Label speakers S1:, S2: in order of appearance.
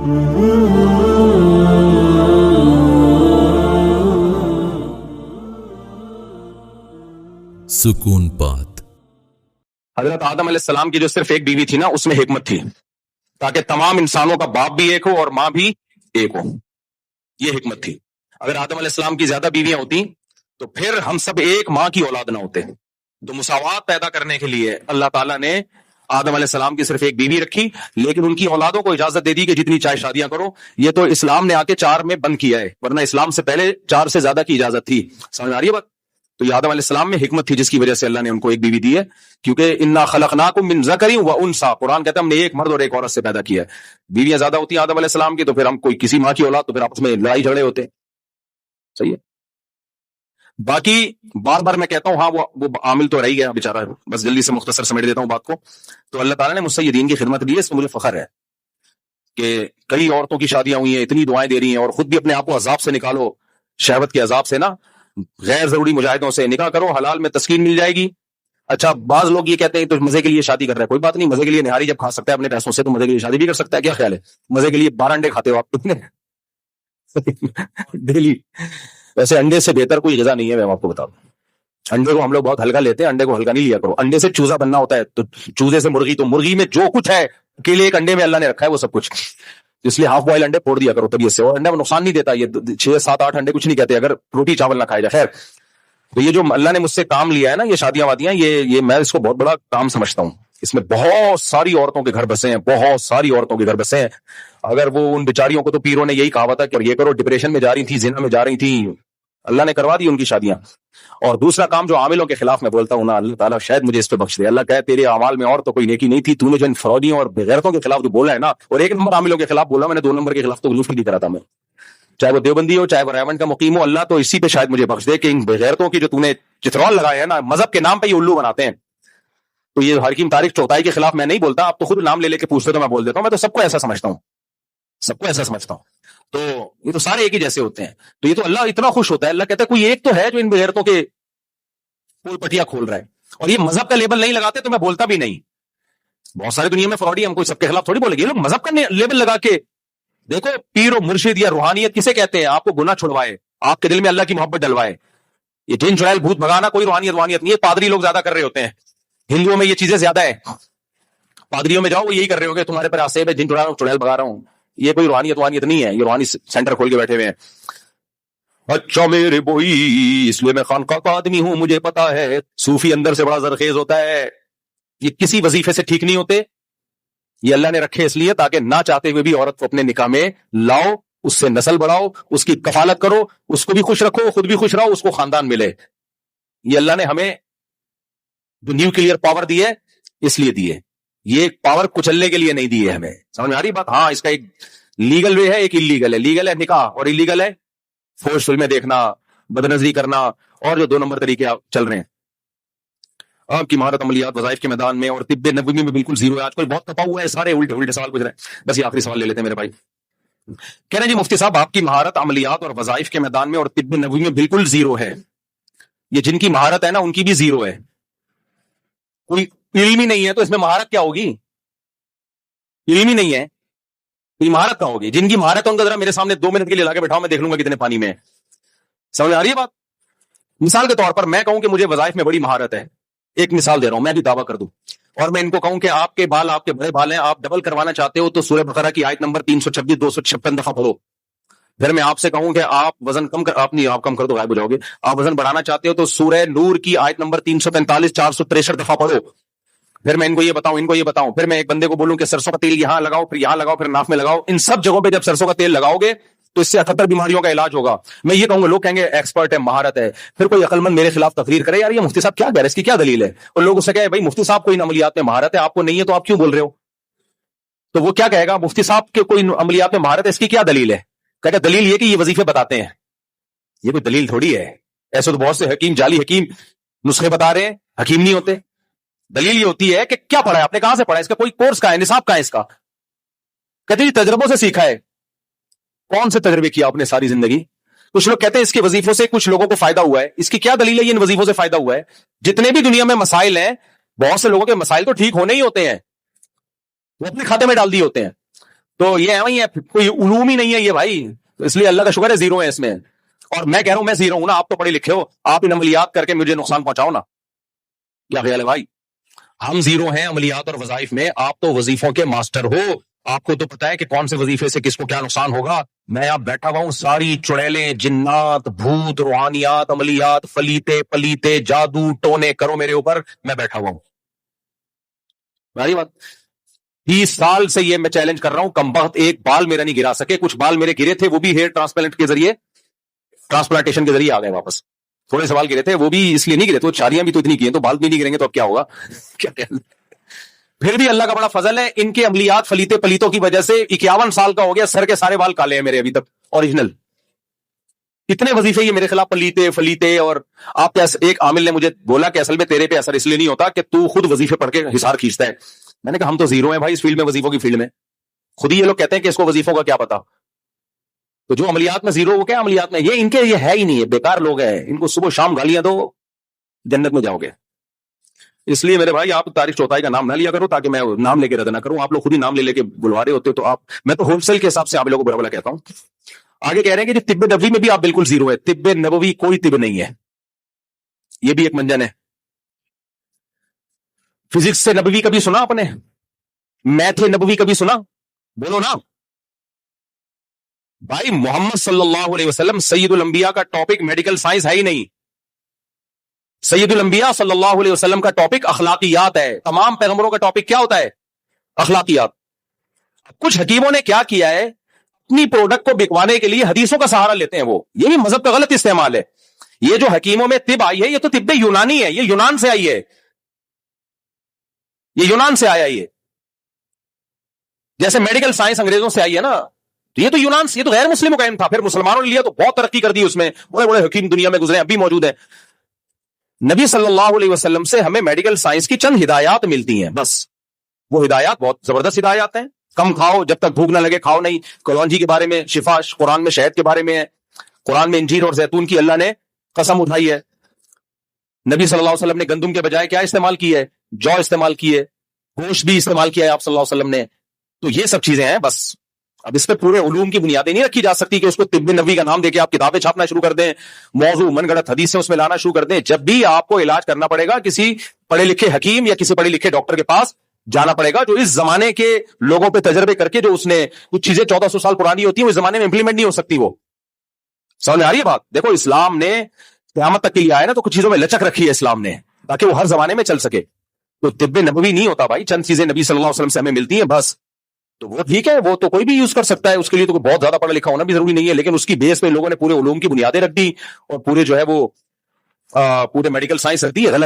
S1: सुकून पात।
S2: हजरत आदम अलैहिस्सलाम की जो सिर्फ एक बीवी थी ना, उसमें हिकमत थी ताकि तमाम इंसानों का बाप भी एक हो और मां भी एक हो। ये हिकमत थी। अगर आदम अलैहिस्सलाम की ज्यादा बीवियां होती तो फिर हम सब एक मां की औलाद ना होते। तो मुसावात पैदा करने के लिए अल्लाह ताला ने आदम अलैहिस्सलाम की सिर्फ एक बीवी रखी, लेकिन उनकी औलादों को इजाजत दे दी कि जितनी चाहे शादियां करो। ये तो इस्लाम ने आके 4 में बंद किया है, वरना इस्लाम से पहले 4 से ज्यादा की इजाजत थी। समझ आ रही है बात? तो ये आदम अलैहिस्सलाम में हिकमत थी जिसकी वजह से अल्लाह ने उनको एक बीवी दी है, क्योंकि इन्ना खलकनाकुम मिन ज़करिन व उनसा, कुरान कहता है हमने एक मर्द और एक औरत से पैदा किया है। बीवियां ज्यादा होती हैं आदम अलैहिस्सलाम की तो फिर हम कोई किसी मां की औलाद, तो फिर आपस में लड़ाई झगड़े होते हैं। सही है। बाकी बार बार मैं कहता हूं, हाँ वो आमिल तो रह ही गया बेचारा, बस जल्दी से मुख्तसर समेट देता हूं बात को। तो अल्लाह ताला ने मुझसे ये दीन की खिदमत दी है, इसमें मुझे फख्र है कि कई औरतों की शादियां हुई हैं, इतनी दुआएं दे रही हैं, और खुद भी अपने आप को अजाब से निकालो, शहवत के अजाब से ना, गैर जरूरी मुजाहिदों से निकाह करो, हलाल में तस्कीन मिल जाएगी। अच्छा, बाज लोग ये कहते हैं तो मजे के लिए शादी कर रहा है, कोई बात नहीं, मजे के लिए निहारी जब खा सकता है अपने पैसों से तो मजे के लिए शादी भी कर सकता है। क्या ख्याल है? मजे के लिए 12 अंडे खाते हो आप कितने डेली? वैसे अंडे से बेहतर कोई ग़िज़ा नहीं है, मैं आपको बताऊं। अंडे को हम लोग बहुत हल्का लेते हैं, अंडे को हल्का नहीं लिया करो। अंडे से चूजा बनना होता है, तो चूजे से मुर्गी, तो मुर्गी में जो कुछ है अकेले एक अंडे में अल्लाह ने रखा है वो सब कुछ, इसलिए हाफ बॉयल अंडे फोड़ दिया करो तबीयत से, और अंडा में नुकसान नहीं देता। ये 6, 7, 8 अंडे कुछ नहीं कहते अगर रोटी चावल ना खाया जाए। खैर, तो ये जो अल्लाह ने मुझसे काम लिया है ना, ये शादियां वादियां, ये मैं इसको बहुत बड़ा काम समझता हूँ। इसमें बहुत सारी औरतों के घर बसे हैं, बहुत सारी औरतों के घर बसे हैं। अगर वो उन बेचारियों को, तो पीरों ने यही कहा था कि ये करो, डिप्रेशन में जा रही थी, जिना में जा रही थी, अल्लाह ने करवा दी उनकी शादियां। और दूसरा काम जो आमिलों के खिलाफ मैं बोलता हूं ना, अल्लाह ताला शायद मुझे इस पे बख्श दे। अल्लाह कहे तेरे अमाल में और तो कोई नेकी नहीं थी, तूने जो इन फरौदियों और बेगैरतों के खिलाफ जो बोला है ना, और 1 नंबर आमिलों के खिलाफ बोला मैंने, 2 नंबर के खिलाफ तो गुलूफ नहीं करा था मैं, चाहे वो देवबंदी हो चाहे वो रायवंड का मुकीम हो। अल्लाह तो इसी पे शायद मुझे बख्श दे कि इन बेगैरतों की जो तूने चित्रौल लगाए है ना, मजहब के नाम पे ये उल्लू बनाते हैं। तो ये हकीम तारिक चौथाई के खिलाफ मैं नहीं बोलता, आप तो खुद नाम ले लेके पूछते तो मैं बोल देता हूं। मैं तो सबको ऐसा समझता हूं, सबको ऐसा समझता हूं। तो ये तो सारे एक ही जैसे होते हैं। तो ये तो अल्लाह इतना खुश होता है, अल्लाह कहता है कोई एक तो है जो इन बेगैरतों के पोल पटिया खोल रहा है, और ये मजहब का लेबल नहीं लगाते तो मैं बोलता भी नहीं। बहुत सारी दुनिया में फ्रॉडी, हम कोई सबके खिलाफ थोड़ी बोलेंगे। ये लोग मजहब का लेबल लगा के, देखो पीर और मुर्शिद या रूहानियत किसे कहते हैं? आपको गुनाह छुड़वाए, आपके दिल में अल्लाह की मोहब्बत डलवाए। ये जिन चुड़ैल भूत भगाना कोई रूहानियत नहीं है, पादरी लोग ज्यादा कर रहे होते हैं। हिंदुओं में ये चीजें ज्यादा है, पादरियों में जाओ वो यही कर रहे हो, तुम्हारे पर आसेब है, जिन चुड़ैल भगा रहा हूं। ये कोई रूहानियत नहीं है, ये रूहानी सेंटर खोल के बैठे हुए हैं। अच्छा मेरे बोई, इसलिए मैं खानका का आदमी हूं, मुझे पता है सूफी अंदर से बड़ा जरखेज होता है। ये किसी वजीफे से ठीक नहीं होते, ये अल्लाह ने रखे इसलिए ताकि ना चाहते हुए भी औरत को अपने निकाह में लाओ, उससे नस्ल बढ़ाओ, उसकी कफालत करो, उसको भी खुश रखो, खुद भी खुश रहो, उसको खानदान मिले। ये अल्लाह ने हमें जो न्यूक्लियर पावर दी है इसलिए दी है, ये पावर कुचलने के लिए नहीं दी है हमें। समझ में आ रही बात? हाँ, इसका एक लीगल वे है, एक इलीगल है। लीगल है निकाह और इलीगल है फोर्स फिल्में देखना, बदनजरी करना, और जो 2 नंबर तरीके चल रहे हैं। आपकी महारत अमलियात वज़ाइफ के मैदान में और तिब्बे नबवी में बिल्कुल जीरो है। आजकल बहुत तपा हुआ है, सारे उल्टे उल्टे सवाल पूछ रहे हैं। बस ये आखिरी सवाल ले लेते हैं मेरे भाई। कह रहे हैं जी मुफ्ती साहब, आपकी महारत अमलियात और वज़ाइफ के मैदान में और तिब्बे नबवी में बिल्कुल जीरो है। ये जिनकी महारत है ना, उनकी भी जीरो है। कोई इल्म ही नहीं है तो इसमें महारत क्या होगी? इल्म ही नहीं है तो महारत क्या होगी? जिनकी महारत है उनका जरा मेरे सामने 2 मिनट के लिए लाके बैठाओ, मैं देख लूंगा कितने पानी में है। समझ आ रही है बात? मिसाल के तौर पर मैं कहूं कि मुझे वज़ाइफ में बड़ी महारत है, एक मिसाल दे रहा हूं, मैं भी दावा कर दूं, और मैं इनको कहूं कि आपके बाल, आपके बड़े बाल हैं, आप डबल करवाना चाहते हो तो सूरह बकरा की आयत नंबर 326 256 दफा पढ़ो। फिर मैं आपसे कहूं कि आप वजन कम कर, आप कम कर दो, गायब हो जाओगे। आप वजन बढ़ाना चाहते हो तो सूरह नूर की आयत नंबर 345 463 दफा पढ़ो। फिर मैं इनको ये बताऊं, फिर मैं एक बंदे को बोलूं कि सरसों का तेल यहां लगाओ, फिर यहां लगाओ, फिर नाक में लगाओ। इन सब जगहों पे जब सरसों का तेल लगाओगे तो इससे 78 बीमारियों का इलाज होगा। मैं ये कहूंगा, लोग कहेंगे एक्सपर्ट है, महारत है। फिर कोई अकलमंद मेरे खिलाफ तकरीर करे, यार ये मुफ्ती साहब क्या कह रहे हैं, इसकी क्या दलील है? और लोग उससे कहे भाई मुफ्ती साहब कोई अमलियात में महारत है, आपको नहीं है तो आप क्यों बोल रहे हो? तो वो क्या कहेगा, मुफ्ती साहब के कोई अमलियात में महारत है, इसकी क्या दलील है? कहेगा दलील ये कि ये वजीफे बताते हैं। ये कोई दलील थोड़ी है। ऐसे तो बहुत से हकीम, जाली हकीम नुस्खे बता रहे हैं, हकीम नहीं होते। दलील ये होती है कि क्या पढ़ा है आपने, कहां से पढ़ा है, इसका कोई कोर्स का है, निसाब का है इसका? कहते जी तजर्बों से सीखा है। कौन से तजर्बे किया आपने सारी जिंदगी? कुछ लोग कहते हैं इसके वजीफों से कुछ लोगों को फायदा हुआ है। इसकी क्या दलील है ये इन वजीफों से फायदा हुआ है? जितने भी दुनिया में मसाइल हैं, बहुत से लोगों के मसाइल तो ठीक होने ही होते हैं, वो अपने खाते में डाल दिए होते हैं। تو یہ وہی ہے, کوئی علوم ہی نہیں ہے یہ بھائی. اس لیے اللہ کا شکر ہے زیرو ہے اس میں. اور میں کہہ رہا ہوں میں زیرو ہوں نا, آپ تو پڑھے لکھے ہو, آپ ان عملیات کر کے مجھے نقصان پہنچاؤ نا. کیا خیال ہے بھائی؟ ہم زیرو ہیں عملیات اور وظائف میں, آپ تو وظیفوں کے ماسٹر ہو, آپ کو تو پتا ہے کہ کون سے وظیفے سے کس کو کیا نقصان ہوگا. میں آپ بیٹھا ہوا ہوں, ساری چڑیلیں, جنات, بھوت, روحانیات, عملیات, فلیتے پلیتے, جادو ٹونے کرو میرے اوپر, میں بیٹھا ہوا ہوں. بھائی بات 30 سال سے یہ میں چیلنج کر رہا ہوں, کم بخت ایک بال میرا نہیں گرا سکے. کچھ بال میرے گرے تھے, وہ بھی ہیئر ٹرانسپلانٹ کے ذریعے, ٹرانسپلانٹیشن کے ذریعے آ گئے واپس. تھوڑے سوال گرے تھے, وہ بھی اس لیے نہیں گرے, تو شادیاں بھی تو اتنی کی ہیں, تو بال بھی نہیں گریں گے تو اب کیا ہوگا. پھر بھی اللہ کا بڑا فضل ہے, ان کے عملیات فلیتے پلیتوں کی وجہ سے 51 سال کا ہو گیا, سر کے سارے بال کالے ہیں میرے ابھی تک اوریجنل. اتنے وظیفے یہ میرے خلاف پلیتے فلیتے. اور آپ کے ایک عامل نے مجھے بولا کہ اصل میں تیرے پہ اثر اس لیے نہیں ہوتا کہ تو خود وظیفے پڑھ کے حصار کھینچتا ہے. میں نے کہا ہم تو زیرو ہیں بھائی اس فیلڈ میں, وظیفوں کی فیلڈ میں. خود ہی یہ لوگ کہتے ہیں کہ اس کو وظیفوں کا کیا پتا. تو جو عملیات میں زیرو, وہ کیا عملیات میں, یہ ان کے یہ ہے ہی نہیں ہے, بیکار لوگ ہیں, ان کو صبح شام گالیاں دو, جنت میں جاؤ گے. اس لیے میرے بھائی آپ تاریخ چوتھائی کا نام نہ لیا کرو, تاکہ میں نام لے کے رد نہ کروں. آپ لوگ خود ہی نام لے کے بلوا رہے ہوتے, تو آپ, میں تو ہول سیل کے حساب سے آپ لوگوں کو برا بلا کہتا ہوں. آگے کہہ رہے ہیں کہ طب نبوی میں بھی آپ بالکل زیرو ہے. طب نبوی کوئی طب نہیں ہے, یہ بھی ایک منجن ہے. فزکس سے نبوی کبھی سنا آپ نے؟ میتھ نبوی کبھی سنا؟ بولو نا بھائی. محمد صلی اللہ علیہ وسلم سید الانبیاء کا ٹاپک میڈیکل سائنس ہے ہی نہیں. سید الانبیاء صلی اللہ علیہ وسلم کا ٹاپک اخلاقیات ہے. تمام پیغمبروں کا ٹاپک کیا ہوتا ہے؟ اخلاقیات. کچھ حکیموں نے کیا کیا ہے, اپنی پروڈکٹ کو بکوانے کے لیے حدیثوں کا سہارا لیتے ہیں. وہ یہ بھی مذہب کا غلط استعمال ہے. یہ جو حکیموں میں طب آئی ہے, یہ تو طب یونانی ہے, یہ یونان سے آئی ہے, یہ یونان سے آیا. یہ جیسے میڈیکل سائنس انگریزوں سے آئی ہے نا, یہ تو یونان سے, یہ تو غیر مسلموں کا علم تھا, پھر مسلمانوں نے لیا تو بہت ترقی کر دی اس میں. بڑے بڑے حکیم دنیا میں گزرے, اب بھی موجود ہیں. نبی صلی اللہ علیہ وسلم سے ہمیں میڈیکل سائنس کی چند ہدایات ملتی ہیں بس. وہ ہدایات بہت زبردست ہدایات ہیں. کم کھاؤ, جب تک بھوک نہ لگے کھاؤ نہیں. کلونجی کے بارے میں شفا قرآن میں, شہد کے بارے میں ہے قرآن میں, انجیر اور زیتون کی اللہ نے قسم اٹھائی ہے. نبی صلی اللہ علیہ وسلم نے گندم کے بجائے کیا استعمال کی ہے؟ جو استعمال کی ہے. گوشت بھی استعمال کیا ہے آپ صلی اللہ علیہ وسلم نے. تو یہ سب چیزیں ہیں بس. اب اس پہ پورے علوم کی بنیادیں نہیں رکھی جا سکتی کہ اس کو طب نبوی کا نام دے کے آپ کتابیں چھاپنا شروع کر دیں, موضوع من گڑت حدیثیں اس میں لانا شروع کر دیں. جب بھی آپ کو علاج کرنا پڑے گا, کسی پڑھے لکھے حکیم یا کسی پڑھے لکھے ڈاکٹر کے پاس جانا پڑے گا, جو اس زمانے کے لوگوں پہ تجربے کر کے, جو اس نے کچھ چیزیں 1400 سال پرانی ہوتی ہیں, وہ اس زمانے میں امپلیمنٹ نہیں ہو سکتی. وہ سمجھ آ رہی ہے بات؟ دیکھو اسلام نے قیامت تک کے لیے آیا نا, تو کچھ چیزوں میں لچک رکھی ہے اسلام نے, تاکہ وہ ہر زمانے میں چل سکے. تو طب نبوی نہیں ہوتا بھائی, چند چیزیں نبی صلی اللہ علیہ وسلم سے ہمیں ملتی ہیں بس. تو وہ ٹھیک ہے, وہ تو کوئی بھی یوز کر سکتا ہے, اس کے لیے تو بہت زیادہ پڑھا لکھا ہونا بھی ضروری نہیں ہے. لیکن اس کی بیس پہ لوگوں نے پورے علوم کی بنیادیں رکھ دی, اور پورے جو ہے وہ پورے میڈیکل سائنس رکھ دی ہے. غلط.